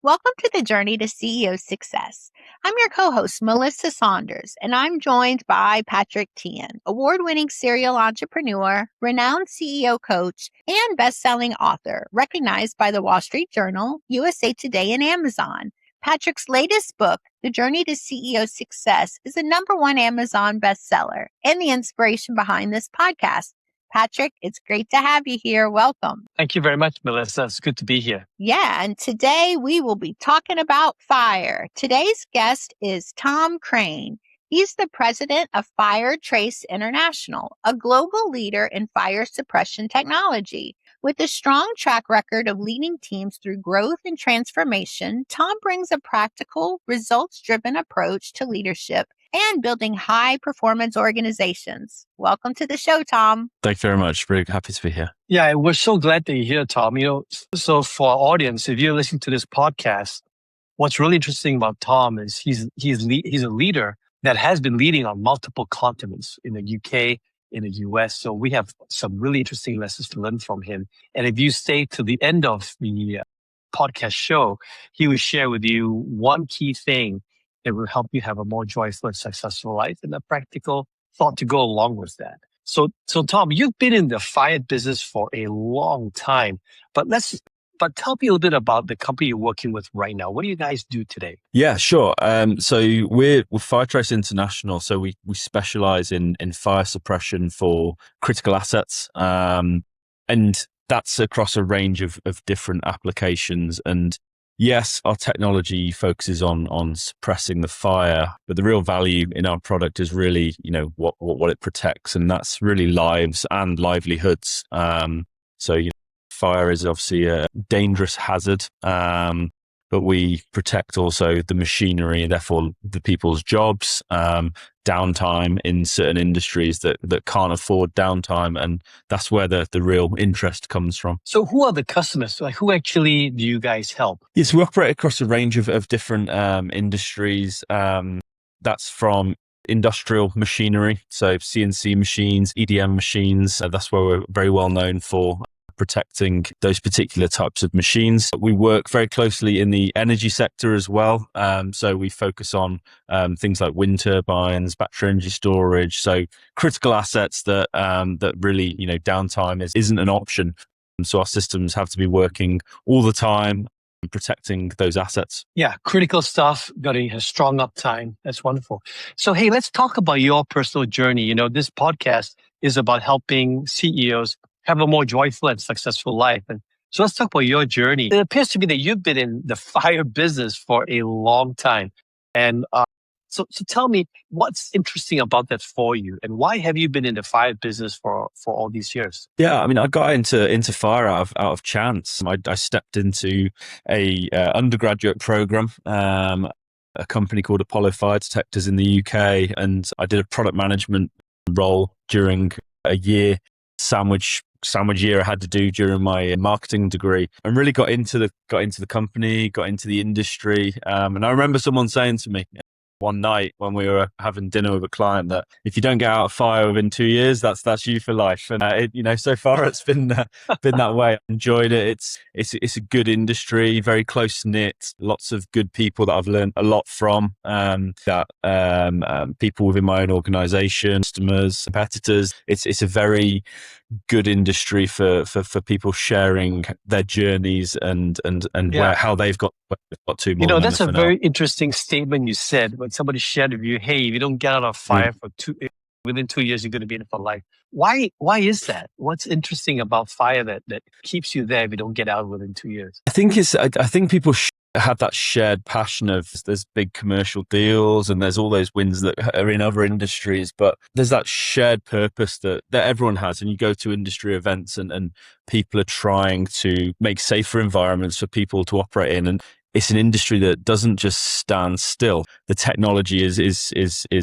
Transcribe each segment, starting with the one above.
Welcome to the Journey to CEO Success. I'm your co-host, Melissa Saunders, and I'm joined by Patrick Tian, award-winning serial entrepreneur, renowned CEO coach, and best-selling author, recognized by the Wall Street Journal, USA Today, and Amazon. Patrick's latest book, The Journey to CEO Success, is a #1 Amazon bestseller and the inspiration behind this podcast. Patrick, it's great to have you here. Welcome. Thank you very much, Melissa. It's good to be here. Yeah, and today we will be talking about fire. Today's guest is Tom Crane. He's the president of Firetrace International, a global leader in fire suppression technology. With a strong track record of leading teams through growth and transformation, Tom brings a practical, results-driven approach to leadership and building high-performance organizations. Welcome to the show, Tom. Thank you very much. Very happy to be here. Yeah, we're so glad that you're here, Tom. So for our audience, if you're listening to this podcast, what's really interesting about Tom is he's a leader that has been leading on multiple continents in the UK, in the US. So we have some really interesting lessons to learn from him. And if you stay to the end of the podcast show, he will share with you one key thing that will help you have a more joyful and successful life and a practical thought to go along with that. So Tom, you've been in the fire business for a long time, but tell me a little bit about the company you're working with right now. What do you guys do today? Yeah, sure. So we're Firetrace International. So we specialize in fire suppression for critical assets. And that's across a range of different applications. And yes, our technology focuses on suppressing the fire, but the real value in our product is really, what it protects, and that's really lives and livelihoods. Fire is obviously a dangerous hazard, but we protect also the machinery and therefore the people's jobs, downtime in certain industries that can't afford downtime. And that's where the real interest comes from. So who are the customers? Like, who actually do you guys help? Yes, we operate across a range of different industries. That's from industrial machinery, so CNC machines, EDM machines. That's where we're very well known for protecting those particular types of machines. We work very closely in the energy sector as well. So we focus on things like wind turbines, battery energy storage, so critical assets that really, downtime isn't an option. So our systems have to be working all the time, protecting those assets. Yeah, critical stuff, got to have strong uptime. That's wonderful. So, hey, let's talk about your personal journey. This podcast is about helping CEOs have a more joyful and successful life. And so let's talk about your journey. It appears to me that you've been in the fire business for a long time. And so tell me, what's interesting about that for you? And why have you been in the fire business for all these years? Yeah, I mean, I got into fire out of chance. I stepped into a undergraduate program, a company called Apollo Fire Detectors in the UK. And I did a product management role during a year, sandwich year I had to do during my marketing degree, and really got into the company, got into the industry. And I remember someone saying to me one night when we were having dinner with a client that if you don't get out of fire within 2 years, that's you for life. And so far it's been that way. I enjoyed it. It's a good industry, very close knit, lots of good people that I've learned a lot from. People within my own organization, customers, competitors. It's a very good industry for people sharing their journeys and how they've got to. That's a very interesting statement you said when somebody shared with you, hey, if you don't get out of fire within 2 years, you're going to be in it for life. Why is that? What's interesting about fire that keeps you there if you don't get out within 2 years? I think people have that shared passion of there's big commercial deals and there's all those wins that are in other industries, but there's that shared purpose that everyone has. And you go to industry events and people are trying to make safer environments for people to operate in. And it's an industry that doesn't just stand still. The technology is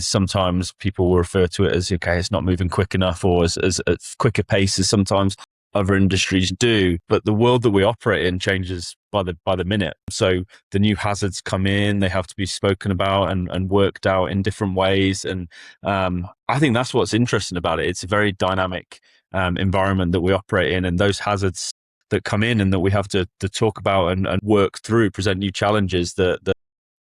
sometimes people will refer to it as, okay, it's not moving quick enough, or as at quicker pace as sometimes other industries do. But the world that we operate in changes by the minute. So the new hazards come in, they have to be spoken about and worked out in different ways. And I think that's what's interesting about it. It's a very dynamic environment that we operate in, and those hazards, that come in and that we have to talk about and work through, present new challenges that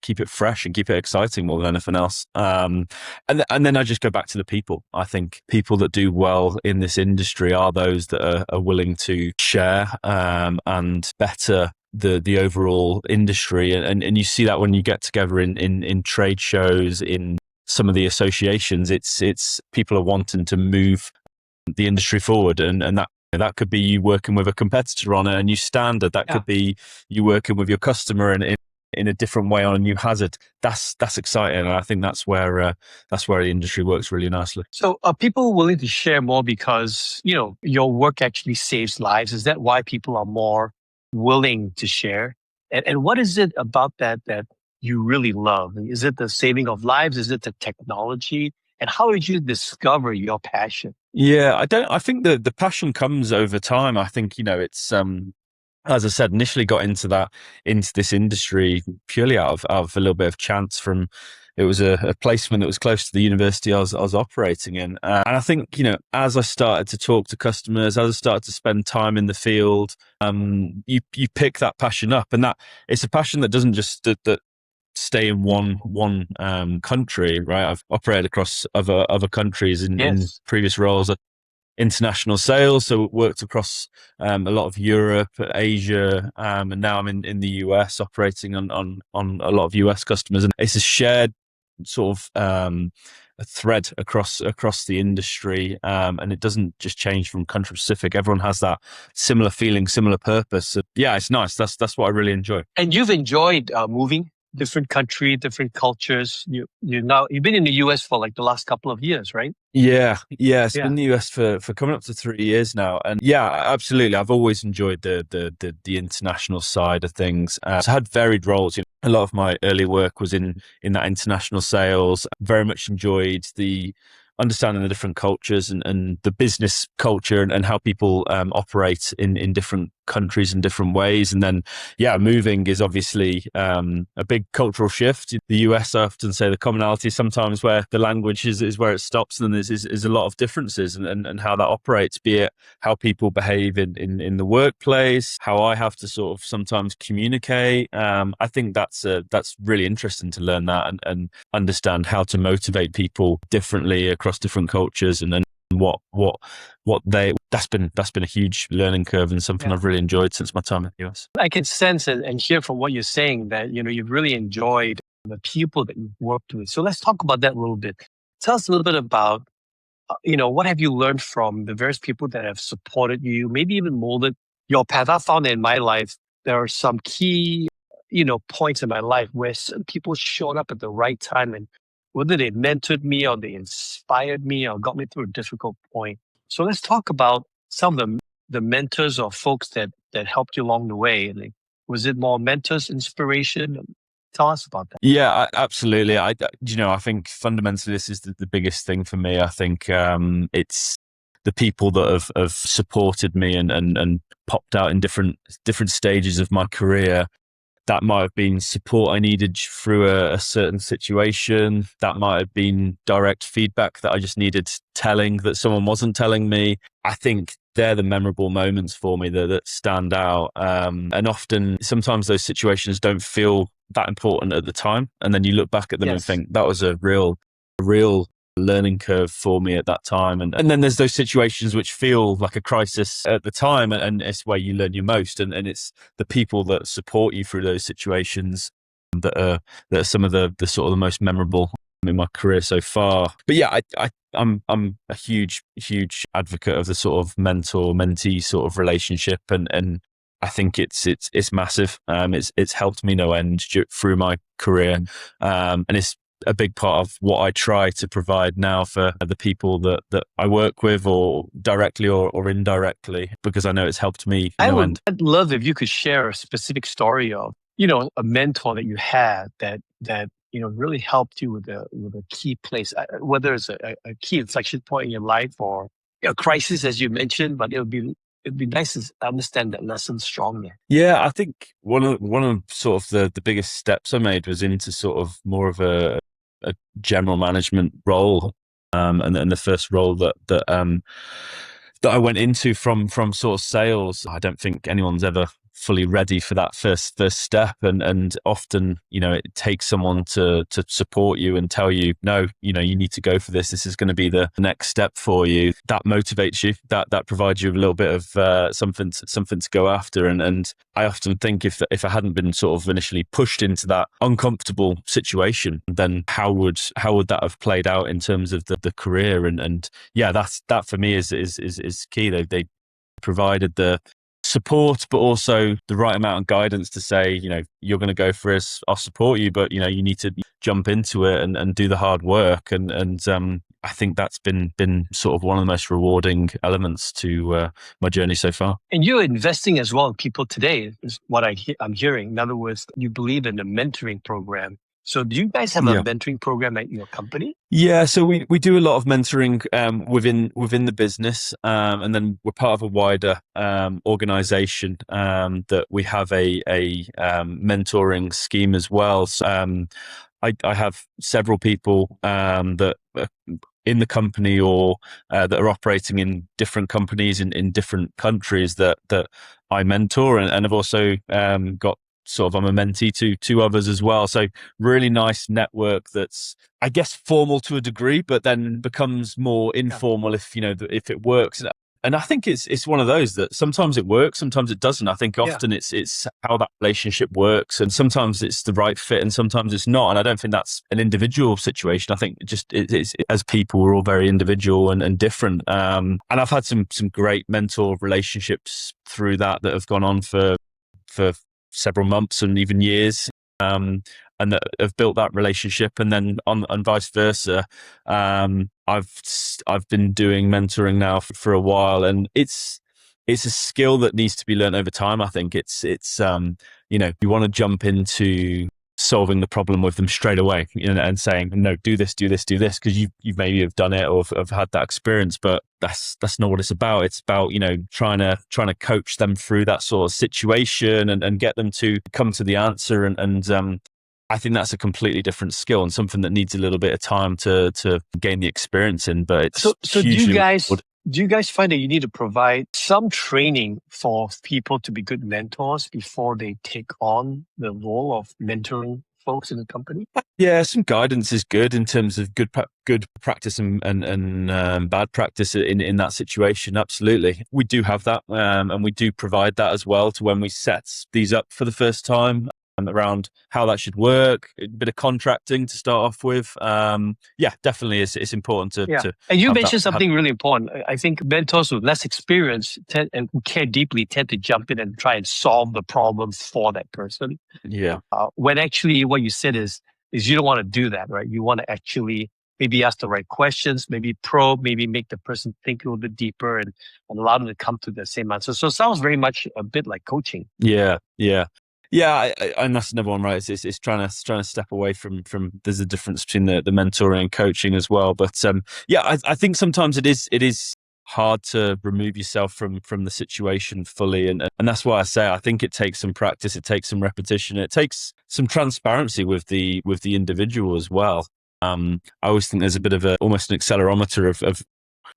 keep it fresh and keep it exciting more than anything else. And then I just go back to the people. I think people that do well in this industry are those that are willing to share and better the overall industry. And you see that when you get together in trade shows, in some of the associations, it's people are wanting to move the industry forward, and that could be you working with a competitor on a new standard. That could be you working with your customer in a different way on a new hazard. That's exciting, and I think that's where the industry works really nicely. So are people willing to share more because, your work actually saves lives? Is that why people are more willing to share? And what is it about that you really love? Is it the saving of lives? Is it the technology? And how did you discover your passion? Yeah, I think the passion comes over time. I think, it's, as I said, initially got into this industry purely out of a little bit of chance from, it was a placement that was close to the university I was operating in. And I think, as I started to talk to customers, as I started to spend time in the field, you pick that passion up, and that it's a passion that doesn't just, that stay in one country, right? I've operated across other countries in previous roles. International sales, so worked across a lot of Europe, Asia, and now I'm in the US operating on a lot of US customers, and it's a shared sort of a thread across the industry, and it doesn't just change from country specific. Everyone has that similar feeling, similar purpose. So, yeah, it's nice. That's what I really enjoy. And you've enjoyed moving different country, different cultures. You've been in the US for like the last couple of years, right? Yeah. It's been in the US for coming up to 3 years now, and yeah, absolutely. I've always enjoyed the international side of things. So I had varied roles. A lot of my early work was in that international sales. Very much enjoyed the understanding the different cultures and the business culture and how people operate in different countries in different ways. And then, moving is obviously a big cultural shift. The US, I often say the commonality sometimes where the language is where it stops, and then there's a lot of differences and how that operates, be it how people behave in the workplace, how I have to sort of sometimes communicate. I think that's really interesting to learn that and understand how to motivate people differently across different cultures, and then that's been a huge learning curve and something I've really enjoyed since my time in the US. I can sense and hear from what you're saying that, you've really enjoyed the people that you've worked with. So let's talk about that a little bit. Tell us a little bit about, what have you learned from the various people that have supported you, maybe even molded your path? I found that in my life, there are some key, points in my life where some people showed up at the right time, and whether they mentored me or they inspired me or got me through a difficult point. So let's talk about some of the mentors or folks that helped you along the way. Like, was it more mentors, inspiration? Tell us about that. Yeah, absolutely. I think fundamentally this is the biggest thing for me. I think it's the people that have supported me and popped out in different stages of my career. That might have been support I needed through a certain situation. That might have been direct feedback that I just needed telling that someone wasn't telling me. I think they're the memorable moments for me that stand out. And often, sometimes those situations don't feel that important at the time. And then you look back at them and think that was a real learning curve for me at that time. And then there's those situations which feel like a crisis at the time, and it's where you learn your most. And it's the people that support you through those situations that are some of the sort of the most memorable in my career so far. But yeah, I'm a huge advocate of the sort of mentor-mentee sort of relationship, and I think it's massive. It's helped me no end through my career, and it's a big part of what I try to provide now for the people that I work with, or directly or indirectly, because I know it's helped me. I'd love if you could share a specific story of, a mentor that you had that really helped you with a key place, whether it's a key inflection point in your life or a crisis, as you mentioned, but it'd be nice to understand that lesson strongly. Yeah, I think one of sort of the biggest steps I made was into sort of more of a general management role, and the first role that that I went into from sort of sales, I don't think anyone's ever fully ready for that first step, and often, you know, it takes someone to support you and tell you, no, you know, you need to go for this. This is going to be the next step for you. That motivates you. That provides you a little bit of something to go after. And I often think if I hadn't been sort of initially pushed into that uncomfortable situation, then how would that have played out in terms of the career? And yeah, that for me is key. They provided the support, but also the right amount of guidance to say, you know, you're going to go for this, I'll support you, but you know, you need to jump into it and do the hard work. And I think that's been sort of one of the most rewarding elements to my journey so far. And you're investing as well in people today, is what I'm hearing. In other words, you believe in the mentoring program. So do you guys have a mentoring program at your company? Yeah, so we do a lot of mentoring within the business, and then we're part of a wider organization that we have a mentoring scheme as well. So, I have several people that are in the company or that are operating in different companies in different countries that I mentor, and I've also got sort of, I'm a mentee to two others as well. So really nice network that's, I guess, formal to a degree, but then becomes more informal if, you know, if it works. And I think it's one of those that sometimes it works, sometimes it doesn't. I think often it's how that relationship works, and sometimes it's the right fit and sometimes it's not. And I don't think that's an individual situation. I think it's as people, we're all very individual and different. And I've had some great mentor relationships through that have gone on for several months and even years, and that have built that relationship. And then and vice versa. I've been doing mentoring now for a while, and it's a skill that needs to be learned over time. I think it's you know, you want to jump into solving the problem with them straight away, you know, and saying, no, do this, because you maybe have done it or have had that experience, but that's not what it's about. It's about, you know, trying to coach them through that sort of situation and get them to come to the answer. And I think that's a completely different skill and something that needs a little bit of time to gain the experience in. But it's so do you guys find that you need to provide some training for people to be good mentors before they take on the role of mentoring folks in the company? Yeah, some guidance is good in terms of good practice and bad practice in that situation. Absolutely, we do have that, and we do provide that as well to when we set these up for the first time. Around how that should work, a bit of contracting to start off with. Yeah, definitely it's important to and you mentioned something really important. I think mentors with less experience and who care deeply tend to jump in and try and solve the problem for that person. Yeah. When actually what you said is you don't want to do that, right? You want to actually maybe ask the right questions, maybe probe, maybe make the person think a little bit deeper and allow them to come to the same answer. So it sounds very much a bit like coaching. Yeah. And that's another one, right? It's trying to step away from. There's a difference between the mentoring and coaching as well. But I think sometimes it is hard to remove yourself from the situation fully, and that's why I say I think it takes some practice, it takes some repetition, it takes some transparency with the individual as well. I always think there's a bit of almost an accelerometer of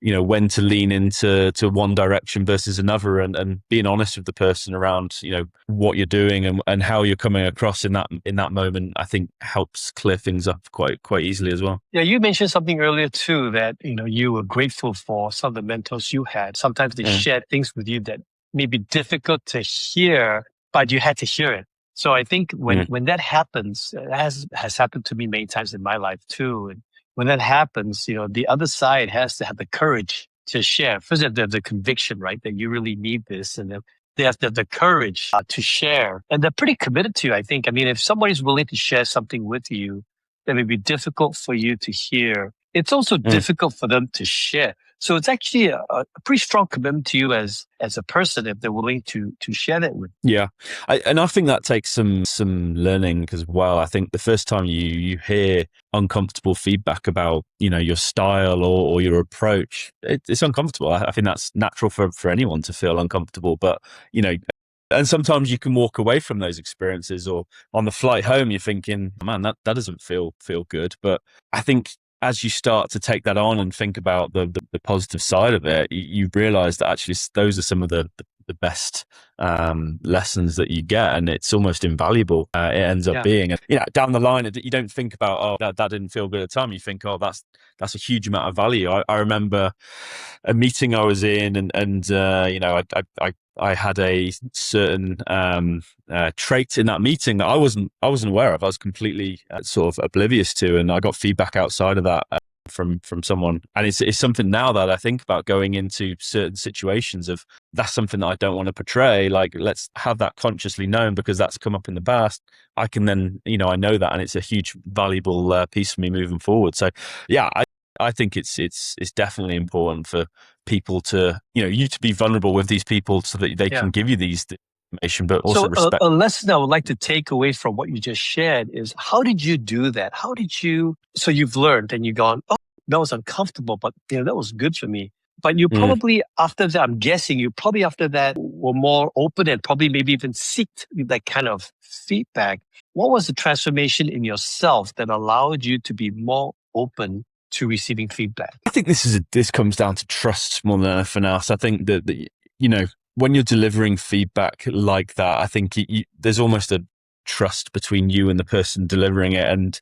you know, when to lean into one direction versus another, and being honest with the person around, you know, what you're doing and how you're coming across in that moment, I think helps clear things up quite easily as well. Yeah, you mentioned something earlier too, that, you know, you were grateful for some of the mentors you had. Sometimes they shared things with you that may be difficult to hear, but you had to hear it. So I think when that happens, it has happened to me many times in my life too. And when that happens, you know, the other side has to have the courage to share. First, they have the conviction, right, that you really need this, and then they have to have the courage to share. And they're pretty committed to you, I think. I mean, if somebody's willing to share something with you that may be difficult for you to hear, it's also difficult for them to share. So it's actually a pretty strong commitment to you as a person if they're willing to share that with you. Yeah, I think that takes some learning as well. I think the first time you hear uncomfortable feedback about, you know, your style or your approach, it's uncomfortable. I think that's natural for anyone to feel uncomfortable, but, you know, and sometimes you can walk away from those experiences, or on the flight home, you're thinking, man, that doesn't feel good. But I think as you start to take that on and think about the positive side of it, you realize that actually those are some of the best lessons that you get, and it's almost invaluable. It ends up being, and down the line, you don't think about, oh, that didn't feel good at the time. You think, oh, that's a huge amount of value. I remember a meeting I was in, and I had a certain trait in that meeting that I wasn't aware of. I was completely sort of oblivious to, and I got feedback outside of that from someone. And it's something now that I think about going into certain situations of, that's something that I don't want to portray. Like, let's have that consciously known, because that's come up in the past. I can then, I know that, and it's a huge valuable piece for me moving forward. So yeah, I think it's definitely important for people to, you to be vulnerable with these people so that they can give you these information, but also respect. A lesson I would like to take away from what you just shared is, how did you do that? So you've learned and you've gone, oh, that was uncomfortable, but that was good for me. But you probably, after that, I'm guessing you probably after that were more open and probably maybe even seeked that kind of feedback. What was the transformation in yourself that allowed you to be more open to receiving feedback? I think this comes down to trust more than anything else. I think that when you're delivering feedback like that, I think there's almost a trust between you and the person delivering it, and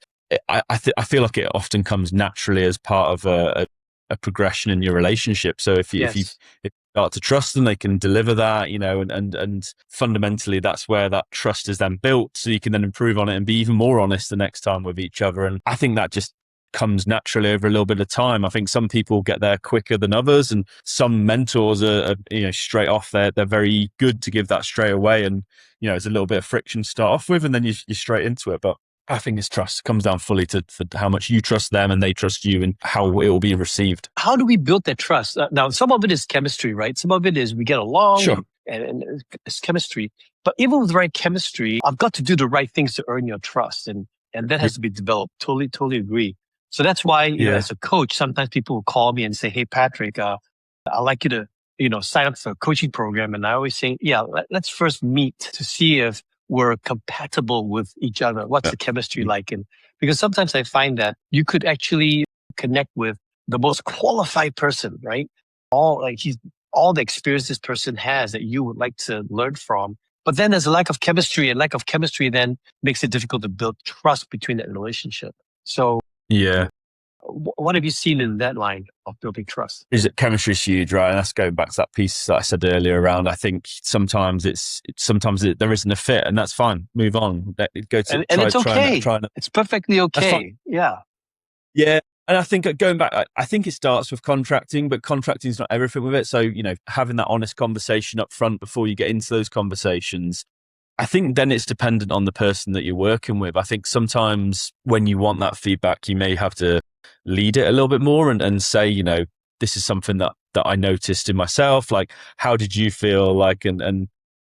I feel like it often comes naturally as part of a progression in your relationship. So if you start to trust them, they can deliver that, and fundamentally that's where that trust is then built, so you can then improve on it and be even more honest the next time with each other. And I think that just comes naturally over a little bit of time. I think some people get there quicker than others, and some mentors are straight off. They're very good to give that straight away, and there's a little bit of friction to start off with, and then you're straight into it. But I think it's trust. It comes down fully to how much you trust them and they trust you, and how it will be received. How do we build that trust? Now, some of it is chemistry, right? Some of it is we get along, sure, and it's chemistry. But even with the right chemistry, I've got to do the right things to earn your trust, and that has to be developed. Totally agree. So that's why, as a coach, sometimes people will call me and say, "Hey, Patrick, I'd like you to, sign up for a coaching program." And I always say, let's first meet to see if we're compatible with each other. What's the chemistry like? And because sometimes I find that you could actually connect with the most qualified person, right? All the experience this person has that you would like to learn from. But then there's a lack of chemistry, and lack of chemistry then makes it difficult to build trust between that relationship. So yeah. What have you seen in that line of building trust? Is it chemistry is huge, right? And that's going back to that piece that I said earlier around, I think sometimes there isn't a fit, and that's fine. Move on. Go to and it's okay. It's perfectly okay. Yeah. Yeah. And I think going back, I think it starts with contracting, but contracting is not everything with it. So, having that honest conversation up front before you get into those conversations, I think then it's dependent on the person that you're working with. I think sometimes when you want that feedback, you may have to lead it a little bit more and say, this is something that I noticed in myself. Like, how did you feel like, and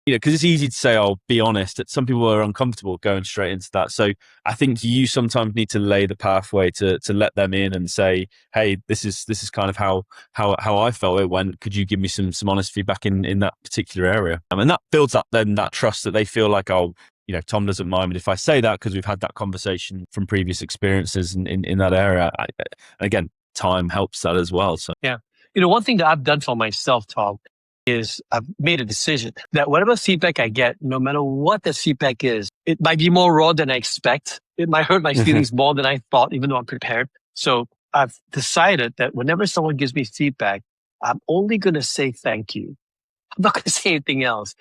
because it's easy to say, "Oh, be honest." Some people are uncomfortable going straight into that. So I think you sometimes need to lay the pathway to let them in and say, "Hey, this is kind of how I felt it went. Could you give me some honest feedback in that particular area?" And that builds up then that trust that they feel like, "Oh, Tom doesn't mind if I say that because we've had that conversation from previous experiences in that area." Again, time helps that as well. So yeah, one thing that I've done for myself, Tom, is I've made a decision that whatever feedback I get, no matter what the feedback is, it might be more raw than I expect. It might hurt my feelings more than I thought, even though I'm prepared. So I've decided that whenever someone gives me feedback, I'm only going to say thank you. I'm not going to say anything else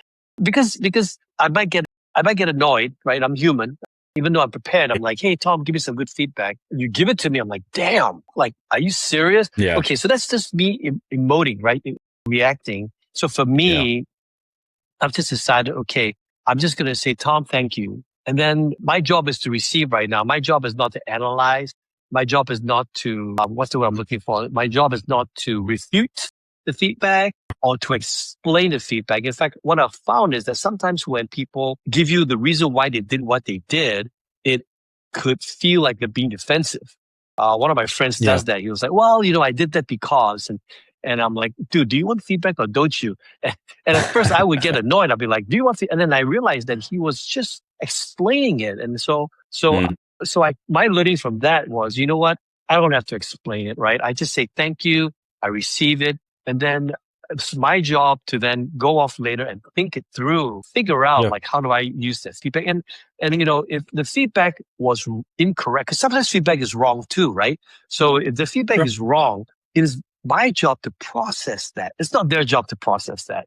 because I might get annoyed, right? I'm human. Even though I'm prepared, I'm like, "Hey, Tom, give me some good feedback." And you give it to me, I'm like, "Damn, like, are you serious?" Yeah. Okay, so that's just me emoting, right? Reacting. So for me, I've just decided, okay, I'm just going to say, "Tom, thank you." And then my job is to receive right now. My job is not to analyze. My job is not to, what's the word I'm looking for? My job is not to refute the feedback or to explain the feedback. In fact, what I've found is that sometimes when people give you the reason why they did what they did, it could feel like they're being defensive. One of my friends does that. He was like, "Well, I did that because," and I'm like, "Dude, do you want feedback or don't you?" And at first I would get annoyed. I'd be like, "Do you want feedback?" And then I realized that he was just explaining it. And so my learning from that was, you know what? I don't have to explain it, right? I just say thank you. I receive it. And then it's my job to then go off later and think it through, figure out Yeah. like, how do I use this feedback? And, if the feedback was incorrect, because sometimes feedback is wrong too, right? So if the feedback Sure. is wrong, it is my job to process that. It's not their job to process that.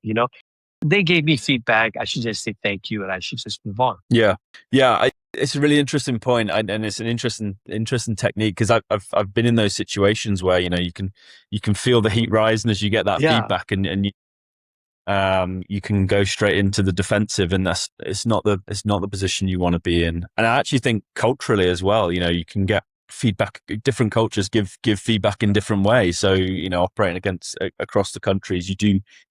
They gave me feedback. I should just say thank you and I should just move on. Yeah, yeah. It's a really interesting point, and it's an interesting technique, because I've been in those situations where you can feel the heat rising as you get that Yeah. feedback, and you can go straight into the defensive, and it's not the position you want to be in. And I actually think culturally as well, you can get feedback. Different cultures give feedback in different ways. So operating across the countries, you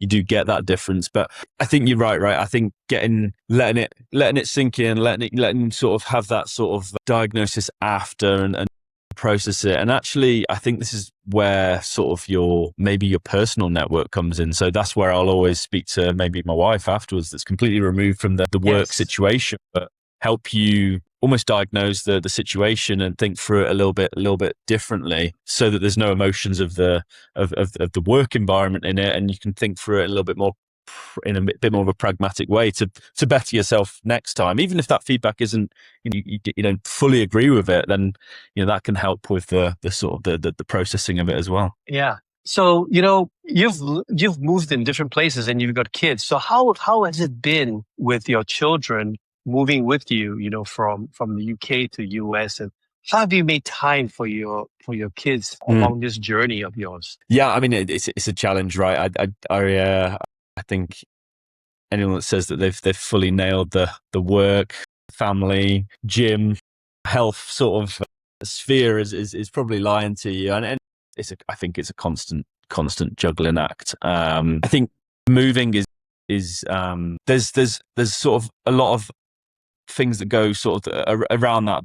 do get that difference. But I think you're right. I think letting it sink in, letting sort of have that sort of diagnosis after and process it. And actually, I think this is where sort of your personal network comes in. So that's where I'll always speak to maybe my wife afterwards, that's completely removed from the work Yes. situation, but help you almost diagnose the situation and think through it a little bit differently, so that there's no emotions of the work environment in it, and you can think through it a little bit more in a bit more of a pragmatic way to better yourself next time. Even if that feedback isn't, you don't fully agree with it, then that can help with the sort of the processing of it as well. Yeah. So, you've moved in different places and you've got kids. So how has it been with your children moving with you, from the UK to US, and how have you made time for your kids along this journey of yours? Yeah, I mean, it's a challenge, right? I think anyone that says that they've fully nailed the work, family, gym, health sort of sphere is probably lying to you, and I think it's a constant juggling act. I think moving is there's sort of a lot of things that go sort of around that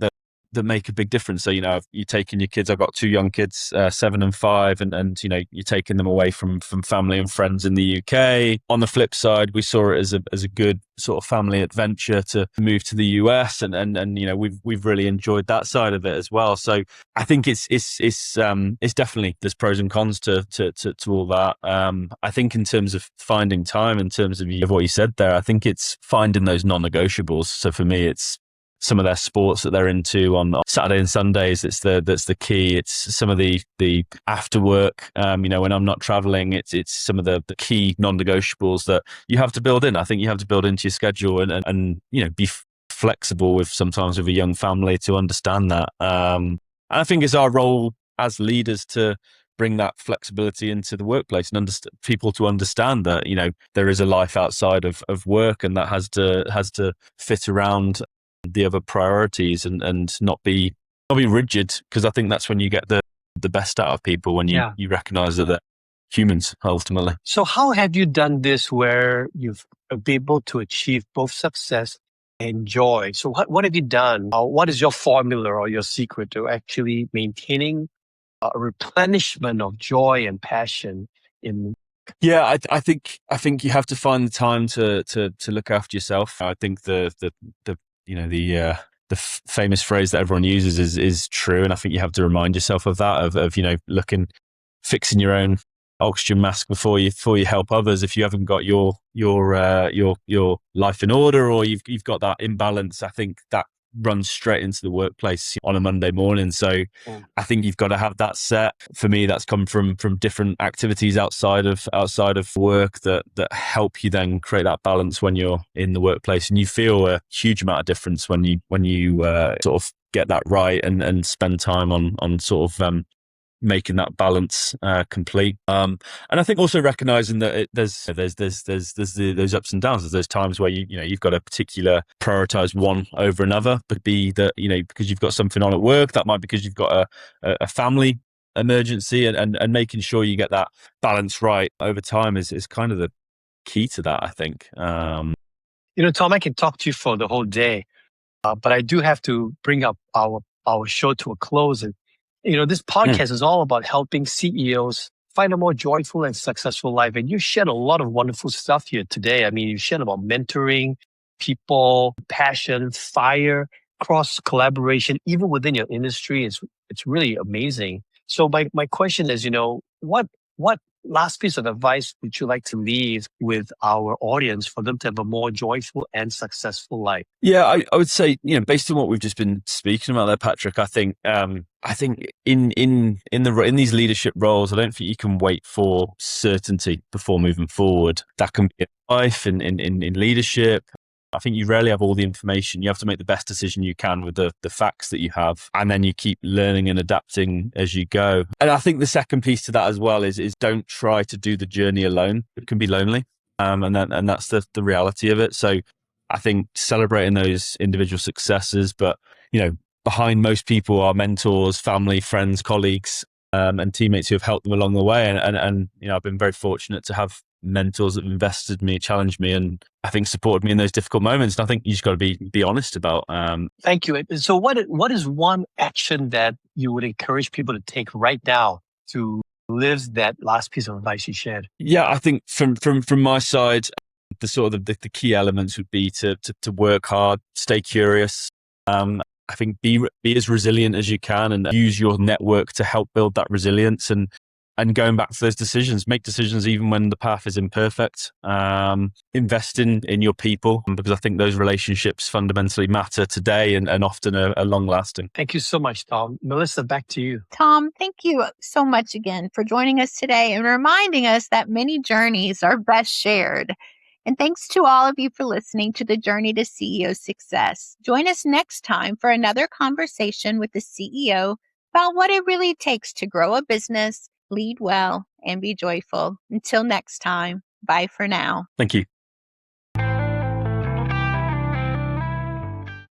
make a big difference. So, you're taking your kids. I've got two young kids, 7 and 5, and you're taking them away from family and friends in the UK. On the flip side, we saw it as a good sort of family adventure to move to the US, and we've really enjoyed that side of it as well. So I think it's definitely, there's pros and cons to all that. I think in terms of finding time, in terms of what you said there, I think it's finding those non-negotiables. So for me, it's some of their sports that they're into on Saturday and Sundays. That's the key. It's some of the after work, when I'm not traveling, it's some of the key non-negotiables that you have to build in. I think you have to build into your schedule and be flexible with a young family to understand that. And I think it's our role as leaders to bring that flexibility into the workplace and people to understand that, there is a life outside of work, and that has to fit around the other priorities and not be rigid, because I think that's when you get the best out of people, when you recognize that they're humans ultimately. So how have you done this where you've been able to achieve both success and joy? So what have you done? What is your formula or your secret to actually maintaining a replenishment of joy and passion in? Yeah, I think you have to find the time to look after yourself. I think the famous phrase that everyone uses is true, and I think you have to remind yourself of that, of fixing your own oxygen mask before you help others. If you haven't got your life in order, or you've got that imbalance, I think that runs straight into the workplace on a Monday morning. So I think you've got to have that set. For me, that's come from different activities outside of work that help you then create that balance when you're in the workplace, and you feel a huge amount of difference when you sort of get that right and spend time on sort of making that balance complete. And I think also recognizing that there's those ups and downs. There's those times where you've got to particular prioritize one over another, but be that because you've got something on at work, that might be because you've got a family emergency, and making sure you get that balance right over time is kind of the key to that, I think. Tom, I can talk to you for the whole day, but I do have to bring up our show to a close. And this podcast is all about helping CEOs find a more joyful and successful life. And you shared a lot of wonderful stuff here today. I mean, you shared about mentoring, people, passion, fire, cross collaboration, even within your industry is It's really amazing. So my question is, what last piece of advice would you like to leave with our audience for them to have a more joyful and successful life? Yeah, I would say, based on what we've just been speaking about there, Patrick, I think in these leadership roles, I don't think you can wait for certainty before moving forward. That can be in life, in leadership. I think you rarely have all the information. You have to make the best decision you can with the facts that you have, and then you keep learning and adapting as you go. And I think the second piece to that as well is don't try to do the journey alone. It can be lonely, and that's the reality of it. So I think celebrating those individual successes, but behind most people are mentors, family, friends, colleagues, and teammates who have helped them along the way. And I've been very fortunate to have mentors that have invested me, challenged me, and I think supported me in those difficult moments. And I think you just got to be honest about. Thank you. So what is one action that you would encourage people to take right now to live that last piece of advice you shared? Yeah, I think from my side, the sort of the key elements would be to work hard, stay curious. I think be as resilient as you can, and use your network to help build that resilience. And going back to those decisions, make decisions even when the path is imperfect. Invest in your people, because I think those relationships fundamentally matter today and often are long lasting. Thank you so much, Tom. Melissa, back to you. Tom, thank you so much again for joining us today and reminding us that many journeys are best shared. And thanks to all of you for listening to the Journey to CEO Success. Join us next time for another conversation with the CEO about what it really takes to grow a business, lead well, and be joyful. Until next time, bye for now. Thank you.